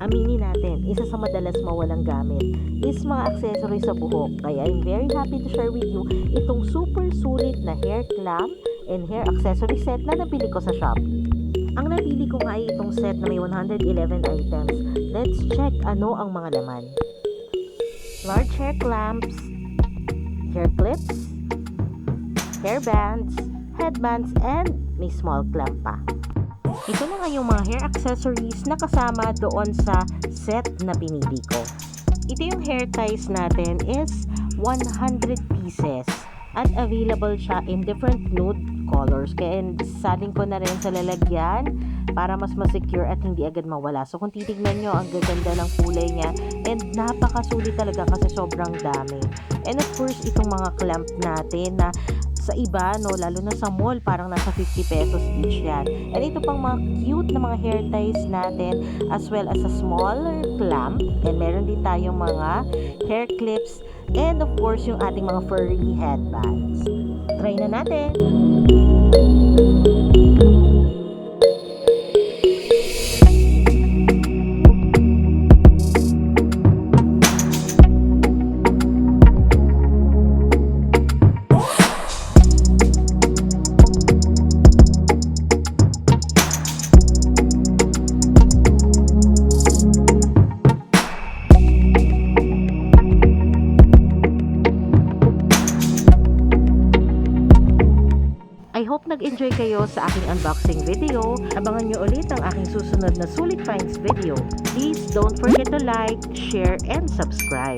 Aminin natin, isa sa madalas mawalang gamit is mga accessories sa buhok. Kaya I'm very happy to share with you itong super sulit na hair clamp and hair accessory set na nabili ko sa Shopee. Ang nabili ko nga ay itong set na may 111 items. Let's check ano ang mga laman. Large hair clamps, hair clips, hair bands, headbands, and may small clamp pa. Ito na nga yung mga hair accessories na kasama doon sa set na pinili ko. Ito yung hair ties natin is 100 pieces at available siya in different nude colors. Kaya salin ko na rin sa lalagyan para mas secure at hindi agad mawala. So kung titignan nyo, ang gaganda ng kulay niya and napakasulit talaga kasi sobrang dami. And of course, itong mga clamp natin na sa iba, no, lalo na sa mall, parang nasa 50 pesos each yan. And ito pang mga cute na mga hair ties natin as well as a smaller clamp. And meron din tayong mga hair clips and of course yung ating mga furry headbands. Try na natin! I hope nag-enjoy kayo sa aking unboxing video. Abangan nyo ulit ang aking susunod na Sulit Finds video. Please don't forget to like, share, and subscribe.